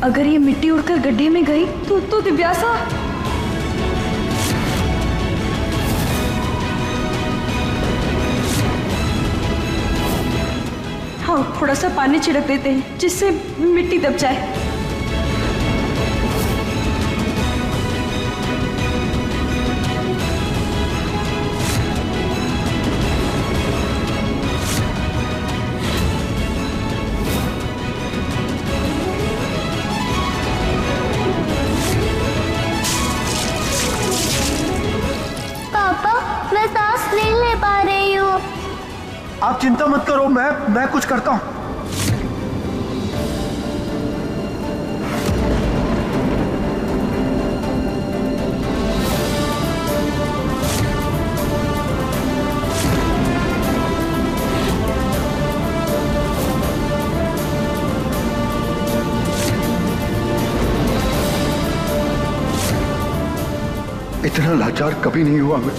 अगर ये मिट्टी उड़कर गड्ढे में गई तो दिव्यासा। हाँ, थोड़ा सा पानी छिड़क देते हैं जिससे मिट्टी दब जाए। आप चिंता मत करो, मैं कुछ करता हूं। इतना लाचार कभी नहीं हुआ मैं।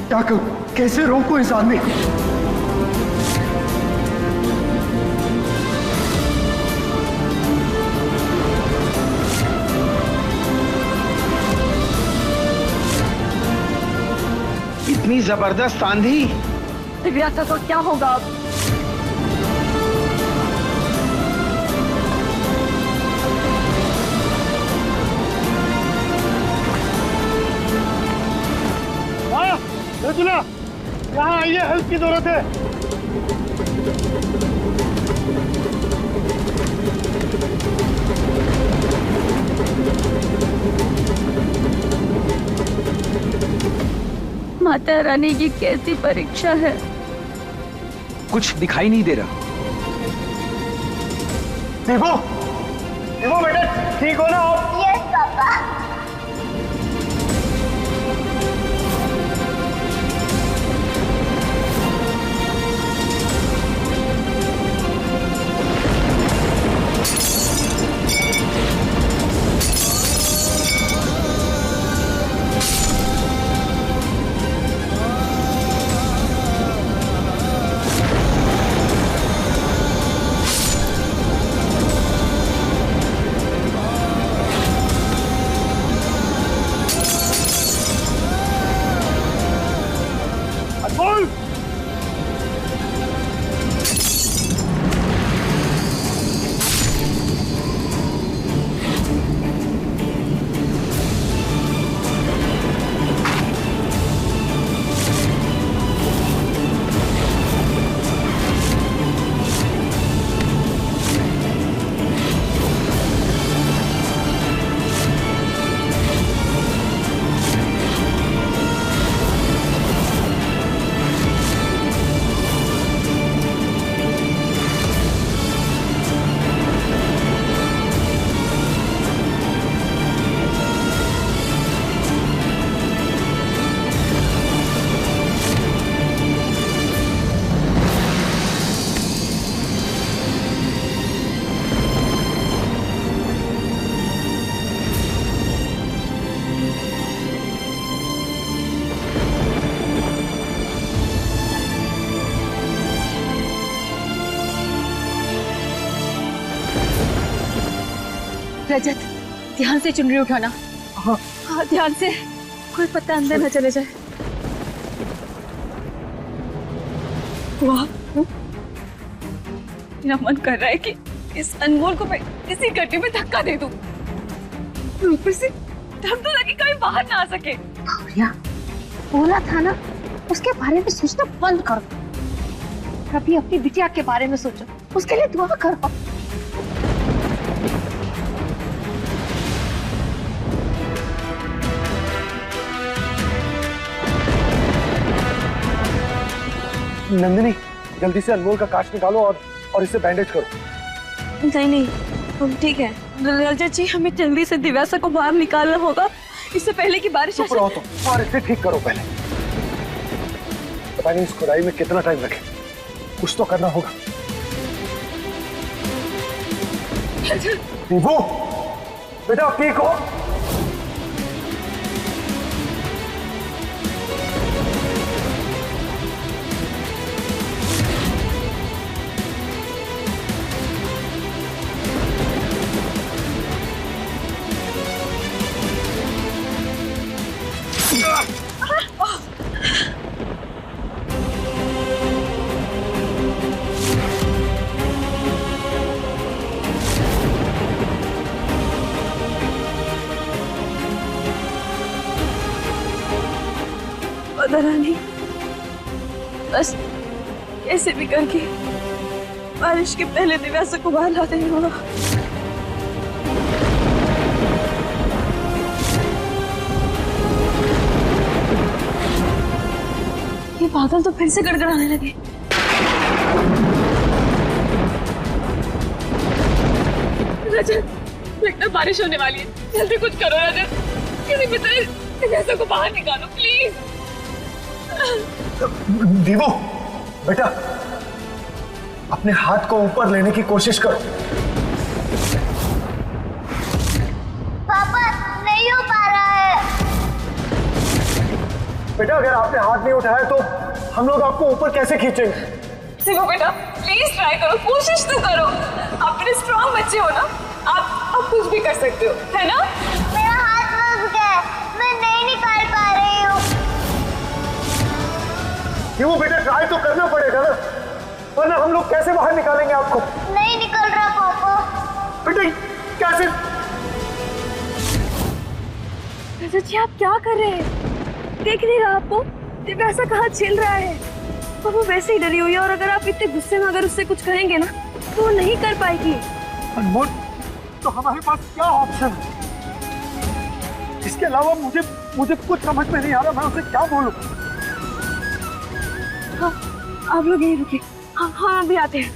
क्या करूं, कैसे रोकूं इस आदमी को? इतनी जबरदस्त आंधी। दिव्यासा को क्या होगा अब? रजुला, यहाँ आइए, हेल्प की जरूरत है। माता रानी की कैसी परीक्षा है? कुछ दिखाई नहीं दे रहा। देखो देखो बेटा, ठीक हो ना आप? Yes papa. रजत, ध्यान से चुनरी उठाना। हाँ ध्यान से, कोई पता अंदर न चले जाए। वाह, मेरा मन कर रहा है कि इस अनमोल को मैं इसी गड्ढे में धक्का दे दूं। ऊपर से डर तो लगे कभी बाहर ना आ सके। भैया बोला था ना, उसके बारे में सोचना बंद कर दो। अभी अपनी बिटिया के बारे में सोचो, उसके लिए दुआ करो। नंदिनी, जल्दी से अनमोल का कांच निकालो और इसे बैंडेज करो। नहीं, ठीक है रजत जी, हमें जल्दी से दिव्यासा को बाहर निकालना होगा, इससे पहले कि बारिश आ जाए। और इसे ठीक करो पहले। पता नहीं इस खुदाई में कितना टाइम लगे, कुछ तो करना होगा। वो बेटा ठीक हो? राधा रानी, बस कैसे भी करके बारिश के पहले दिव्यासा को बाहर ला देंगे माँ। ये बादल तो फिर से गड़गड़ाने लगे। रजत, लगता है बारिश होने वाली है, जल्दी कुछ करो रजत, किसी भी तरह दिव्यासा को बाहर निकालो प्लीज। दीवो, बेटा अपने हाथ को ऊपर लेने की कोशिश करो। पापा नहीं हो पा रहा है। बेटा अगर आपने हाथ नहीं उठाया तो हम लोग आपको ऊपर कैसे खींचेंगे? देखो बेटा, प्लीज ट्राई करो, कोशिश तो करो। आप इतने स्ट्रॉन्ग बच्चे हो ना, आप कुछ भी कर सकते हो, है ना? मेरा हाथ फंस गया है, मैं नहीं निकाल पा रही हूँ। दीवो बेटा ट्राई तो करना पड़ेगा ना, वरना हम लोग कैसे बाहर निकालेंगे आपको? नहीं निकल रहा पापा। बेटा कैसे? रजत जी आप क्या कर रहे हैं? देख नहीं रहा आपको दिव्यासा कहाँ छिल रहा है, और वो वैसे ही डरी हुई है, और अगर आप इतने गुस्से में अगर उससे कुछ कहेंगे ना तो वो नहीं कर पाएगी। अनमोल, तो हमारे पास क्या ऑप्शन है? इसके अलावा मुझे कुछ समझ में नहीं आ रहा, मैं उसे क्या बोलूं? हाँ, आप लोग यहीं रुकिए, हाँ अभी आते हैं।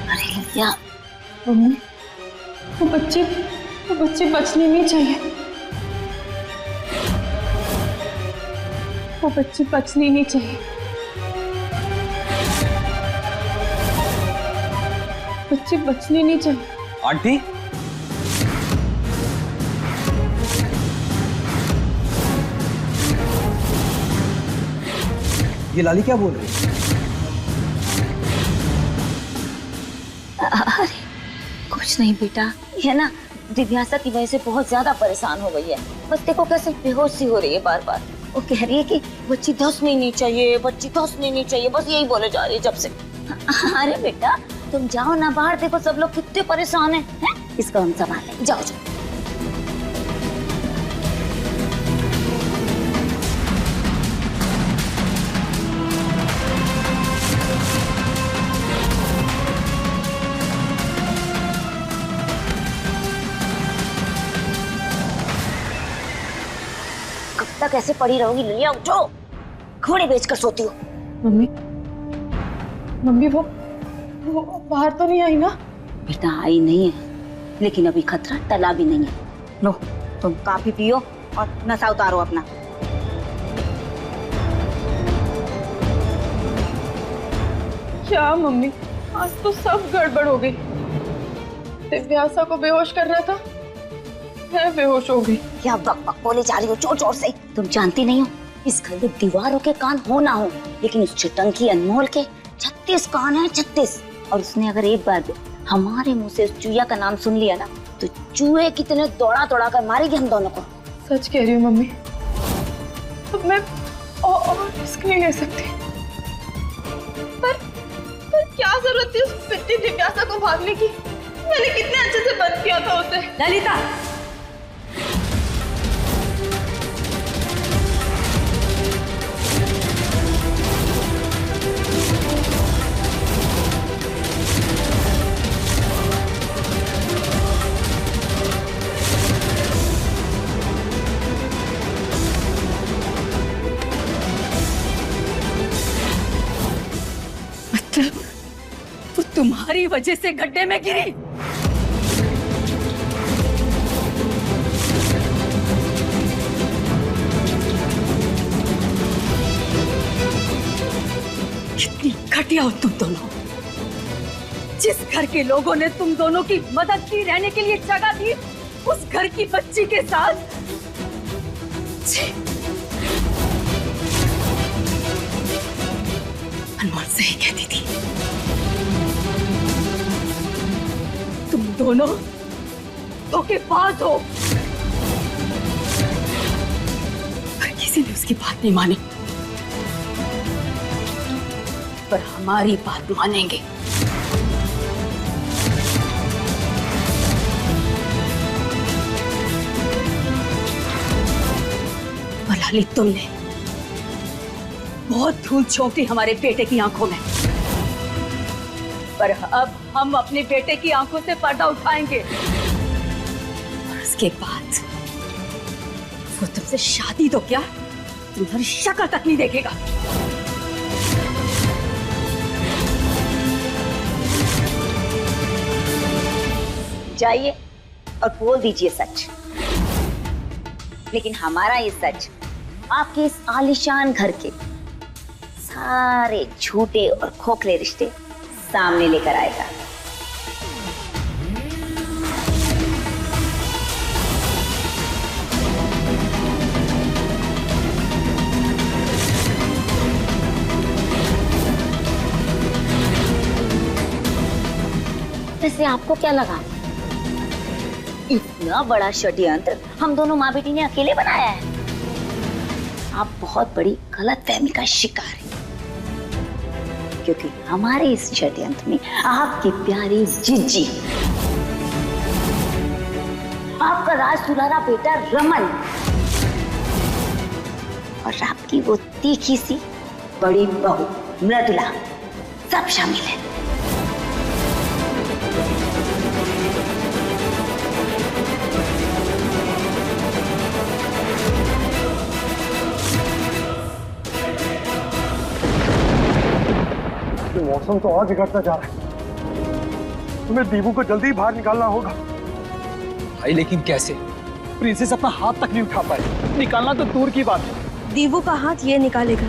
अरे ललिया, मम्मी, वो बच्चे बचने नहीं चाहिए, वो बच्चे बचने नहीं चाहिए, बच्चे बचने नहीं चाहिए। आंटी, ये लाली क्या बोल रही है? अरे कुछ नहीं बेटा, ये ना दिव्यासा की वजह से बहुत ज्यादा परेशान हो गई है। बस देखो कैसे बेहोश सी हो रही है बार बार। वो कह रही है कि बच्ची धंसनी नहीं चाहिए, बच्ची धंसनी नहीं चाहिए, बस यही बोले जा रही है जब से। अरे बेटा तुम जाओ ना बाहर, देखो सब लोग कितने परेशान हैं, है? इसको हम संभाल लेंगे, जाओ जाओ। तक ऐसे पड़ी रहोगी लिलिया? उठो, घोड़े बेचकर सोती हो। मम्मी वो बाहर तो नहीं आई ना? बेटा आई नहीं है, लेकिन अभी खतरा टला भी नहीं है। लो तुम काफी पियो और नशा उतारो अपना। क्या मम्मी, आज तो सब गड़बड़ हो गई। दिव्यासा को बेहोश करना था, मैं बेहोश हो गई। क्या बक बोले जा रही हो जोर जोर से? तुम जानती नहीं हो इस घर में दीवारों के कान हो ना हो, लेकिन उस चिटंकी अनमोल के 36 कान है, 36। और उसने अगर एक बार भी हमारे मुंह से उस चूया का नाम सुन लिया ना तो चूहे कितने दौड़ा दौड़ा कर मारेगी हम दोनों को। सच कह रही हूँ मम्मी, अब मैं और रिस्क नहीं ले सकती। पर क्या जरूरत थी उस पिट्टी दिव्यासा को भागने की? मैंने कितने अच्छे से बंद किया था उसे। ललिता, तो तुम्हारी वजह से गड्ढे में गिरी। कितनी घटिया हो तुम दोनों। जिस घर के लोगों ने तुम दोनों की मदद की, रहने के लिए जगह दी, उस घर की बच्ची के साथ अनमोल सही कहती थी, तुम दोनों धोखेबाज हो। पर किसी ने उसकी बात नहीं मानी, पर हमारी बात मानेंगे। डाली तुमने, बहुत धूल झोंकी हमारे बेटे की आंखों में, पर अब हम अपने बेटे की आंखों से पर्दा उठाएंगे और उसके बाद वो तुमसे शादी तो क्या, तुम्हारी शक्ल तक नहीं देखेगा। जाइए और बोल दीजिए सच, लेकिन हमारा ये सच आपके इस आलीशान घर के सारे झूठे और खोखले रिश्ते सामने लेकर आएगा। वैसे आपको क्या लगा, इतना बड़ा षड्यंत्र हम दोनों माँ बेटी ने अकेले बनाया है? आप बहुत बड़ी गलतफहमी का शिकार हैं, क्योंकि हमारे इस षड्यंत्र में आपकी प्यारी जिज्जी, आपका राज दुलारा बेटा रमन और आपकी वो तीखी सी बड़ी बहू मृदुला सब शामिल है। मौसम तो और बिगड़ता जा रहा है। तुम्हें दीवू को जल्दी बाहर निकालना होगा। भाई लेकिन कैसे? प्रिंसेस अपना हाथ तक नहीं उठा पाए, निकालना तो दूर की बात है। दीवू का हाथ ये निकालेगा।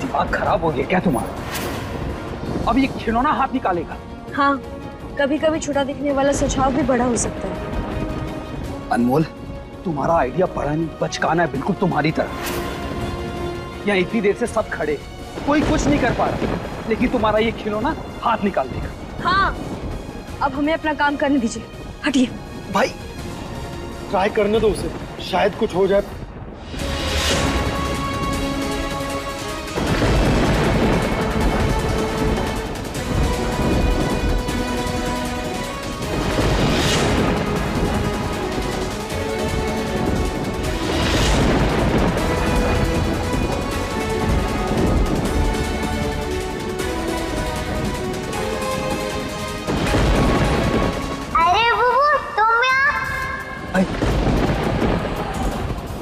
दिमाग खराब हो गया क्या तुम्हारा? अब ये खिलौना हाथ निकालेगा? हाँ, कभी कभी छोटा दिखने वाला सुझाव भी बड़ा हो सकता है। अनमोल, तुम्हारा आइडिया बड़ा नहीं, बचकाना है, बिल्कुल तुम्हारी तरह। यहाँ इतनी देर से सब खड़े, कोई कुछ नहीं कर पा रहा, लेकिन तुम्हारा ये खिलौना हाथ निकाल देगा। हाँ, अब हमें अपना काम करने दीजिए, हटिए। भाई ट्राई करने दो उसे, शायद कुछ हो जाए।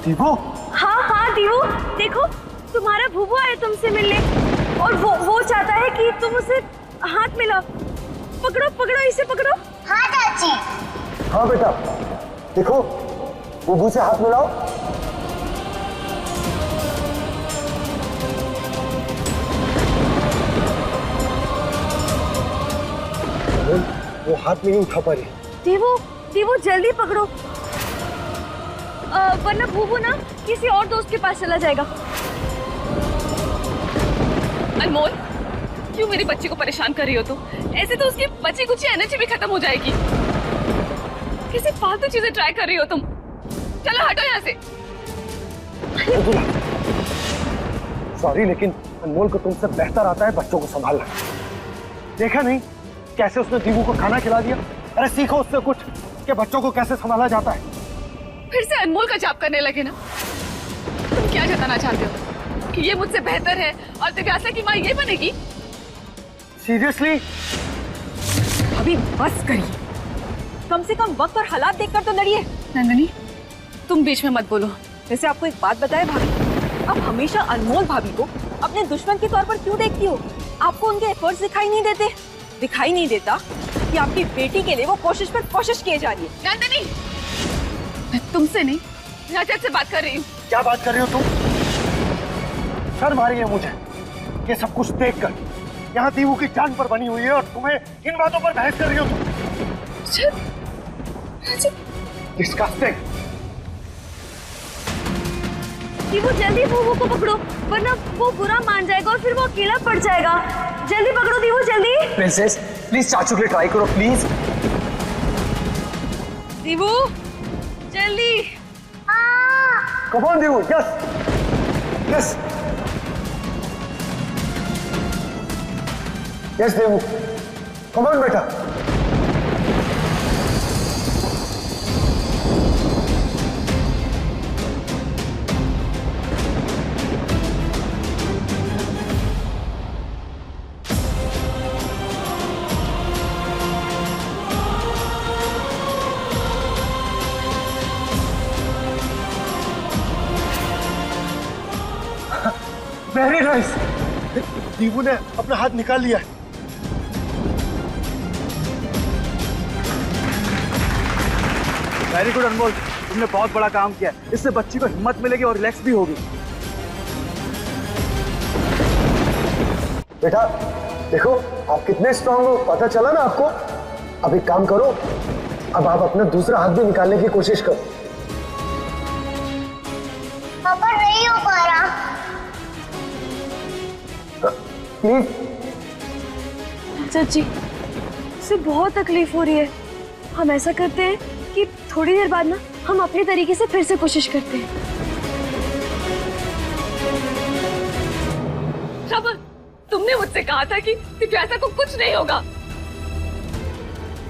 दीवू? हाँ हाँ दीवू, देखो तुम्हारा भूबू आया तुमसे मिलने और वो चाहता है कि तुम उसे हाथ मिलाओ। पकड़ो पकड़ो, इसे पकड़ो। हाँ चाची। हाँ बेटा, देखो बुबू से हाथ मिलाओ। वो हाथ नहीं उठा पा रही। दीवू, दीवू जल्दी पकड़ो, वरना भूबू ना किसी और दोस्त के पास चला जाएगा। अनमोल, क्यों मेरी बच्ची को परेशान कर रही हो? तो ऐसे तो उसकी बची कुछ एनर्जी भी खत्म हो जाएगी। किसी फालतू चीजें ट्राई कर रही हो तुम। चलो हटो यहाँ से। सॉरी, लेकिन अनमोल को तुमसे बेहतर आता है बच्चों को संभालना। देखा नहीं कैसे उसने दीवू को खाना खिला दिया? अरे सीखो उससे कुछ कि बच्चों को कैसे संभाला जाता है। फिर से अनमोल का जाप करने लगे ना? तुम क्या जताना चाहते हो कि ये मुझसे बेहतर है और दिव्यासा की माँ ये बनेगी? सीरियसली? अभी बस करिए, कम से कम वक्त और हालात देखकर तो लड़िए। नंदिनी, तुम बीच में मत बोलो। वैसे आपको एक बात बताए भाभी, आप हमेशा अनमोल भाभी को अपने दुश्मन के तौर पर क्यों देखती हो? आपको उनके एफर्ट्स दिखाई नहीं देते? दिखाई नहीं देता कि आपकी बेटी के लिए वो कोशिश पर कोशिश किए जा रही है? नंदिनी, मैं तुमसे नहीं, रजत से बात कर रही हूँ। क्या बात कर रही हो तुम? शर्म आ रही है मुझे ये सब कुछ देखकर। यहाँ दीवू की जान पर बनी हुई है और तुम्हें इन बातों पर बहस कर रही हो तुम। डिस्गस्टिंग। दीवू जल्दी भूबू को पकड़ो, वरना वो बुरा मान जाएगा और फिर वो अकेला पड़ जाएगा। जल्दी पकड़ो दीवू, जल्दी। प्रिंसेस प्लीज चाचू के लिए ट्राई करो प्लीज। दीवू जल्दी। Come on Divu, yes yes yes Divu, come on बेटा। दीवू ने अपना हाथ निकाल लिया है। वेरी गुड अनमोल, तुमने बहुत बड़ा काम किया। इससे बच्ची को हिम्मत मिलेगी और रिलैक्स भी होगी। बेटा देखो, आप कितने स्ट्रांग हो, पता चला ना आपको। अब एक काम करो, अब आप अपना दूसरा हाथ भी निकालने की कोशिश करो। पापा नहीं हो पा रहा। प्लीज। चाची, इसे बहुत तकलीफ हो रही है। हम ऐसा करते हैं कि थोड़ी देर बाद ना हम अपने तरीके से फिर से कोशिश करते हैं। श्रवण, तुमने मुझसे कहा था कि दिव्यासा को कुछ नहीं होगा,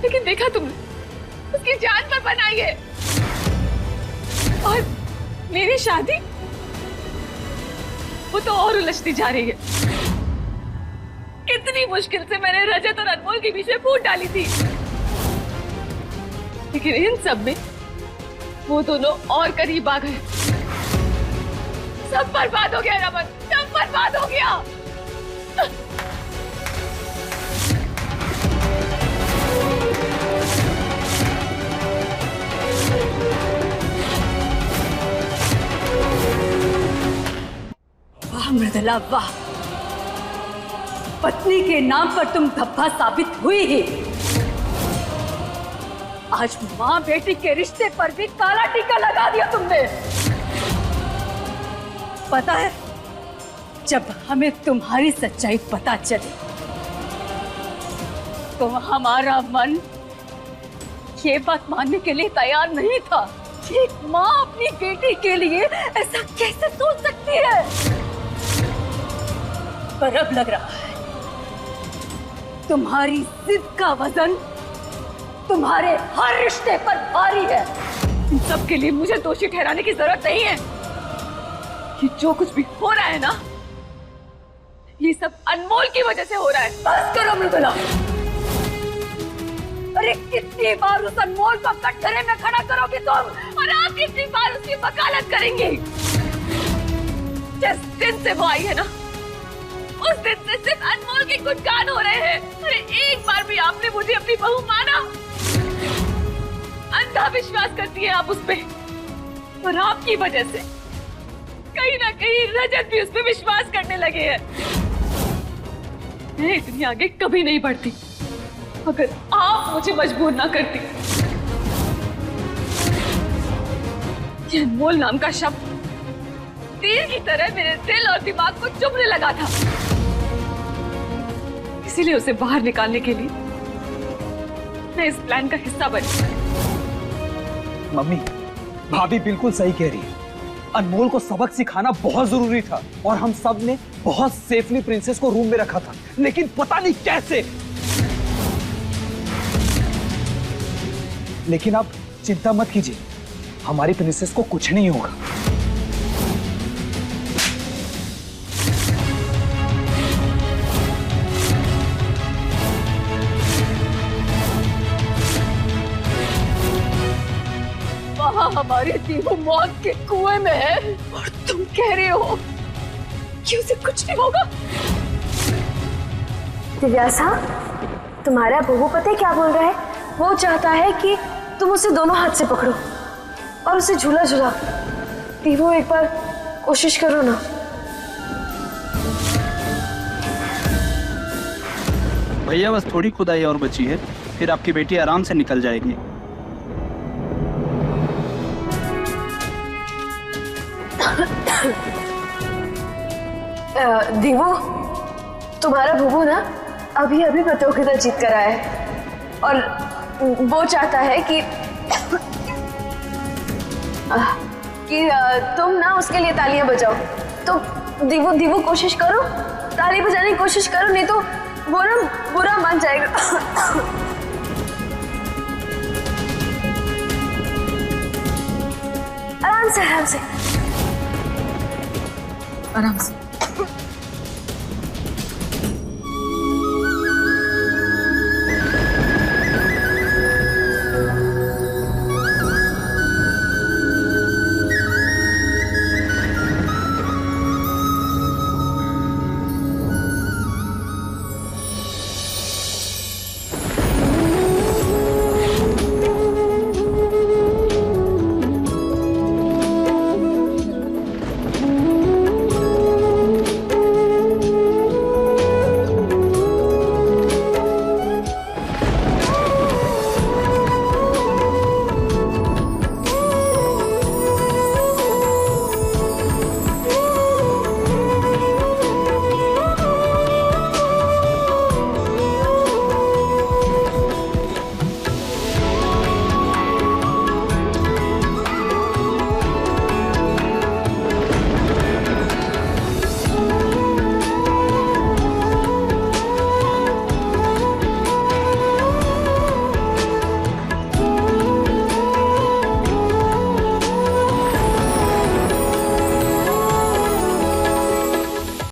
लेकिन देखा तुमने, उसकी जान पर बनाई है। और मेरी शादी, वो तो और उलझती जा रही है। कितनी मुश्किल से मैंने रजत और अनमोल के बीच में फूट डाली थी, लेकिन इन सब में वो दोनों और करीब आ गए। सब बर्बाद हो गया रमन, सब बर्बाद हो गया। वाह मृदुला वाह, पत्नी के नाम पर तुम धब्बा साबित हुई ही। आज माँ बेटी के रिश्ते पर भी काला टीका लगा दिया तुमने। पता है, जब हमें तुम्हारी सच्चाई पता चली तो हमारा मन ये बात मानने के लिए तैयार नहीं था कि एक माँ अपनी बेटी के लिए ऐसा कैसे सोच सकती है। पर अब लग रहा है तुम्हारी जिद का वजन तुम्हारे हर रिश्ते पर भारी है। इन सब के लिए मुझे दोषी ठहराने की जरूरत नहीं है। ये जो कुछ भी हो रहा है ना, ये सब अनमोल की वजह से हो रहा है। बस करो मृदुला। अरे कितनी बार उस अनमोल को कटघरे में खड़ा करोगे तुम, और आप कितनी बार उसकी वकालत करेंगे। जिस दिन से वो आई है ना, उस दिन से सिर्फ अनमोल के गुणगान हो रहे हैं। अरे एक बार भी आपने मुझे अपनी बहू माना? अंधा विश्वास करती है आप उस पे, और आपकी वजह से कहीं ना कहीं रजत भी उस पे विश्वास करने लगे हैं। मैं इतनी आगे कभी नहीं बढ़ती अगर आप मुझे मजबूर ना करती। ये अनमोल नाम का शब्द तीर की तरह मेरे दिल और दिमाग को चुभने लगा था। इसीलिए उसे बाहर निकालने के लिए मैं इस प्लान का हिस्सा बनी। मम्मी, भाभी बिल्कुल सही कह रही है। अनमोल को सबक सिखाना बहुत जरूरी था और हम सब ने बहुत सेफली प्रिंसेस को रूम में रखा था, लेकिन पता नहीं कैसे। लेकिन आप चिंता मत कीजिए, हमारी प्रिंसेस को कुछ नहीं होगा। हमारी दीवू मौत के कुएं में है और तुम कह रहे हो कि उसे कुछ नहीं होगा। दिव्यासा, तुम्हारा बहू पता है क्या बोल रहा है? वो चाहता है कि तुम उसे दोनों हाथ से पकड़ो और उसे झूला झूला। दीवू, एक बार कोशिश करो ना। भैया बस थोड़ी खुदाई और बची है, फिर आपकी बेटी आराम से निकल जाएगी। दीवू, तुम्हारा बुबू ना अभी अभी प्रतियोगिता जीत कर आया है और वो चाहता है कि तुम ना उसके लिए तालियां बजाओ। तो दीवू कोशिश करो, ताली बजाने की कोशिश करो, नहीं तो वो ना बुरा मान जाएगा। आराम से आराम से आराम से।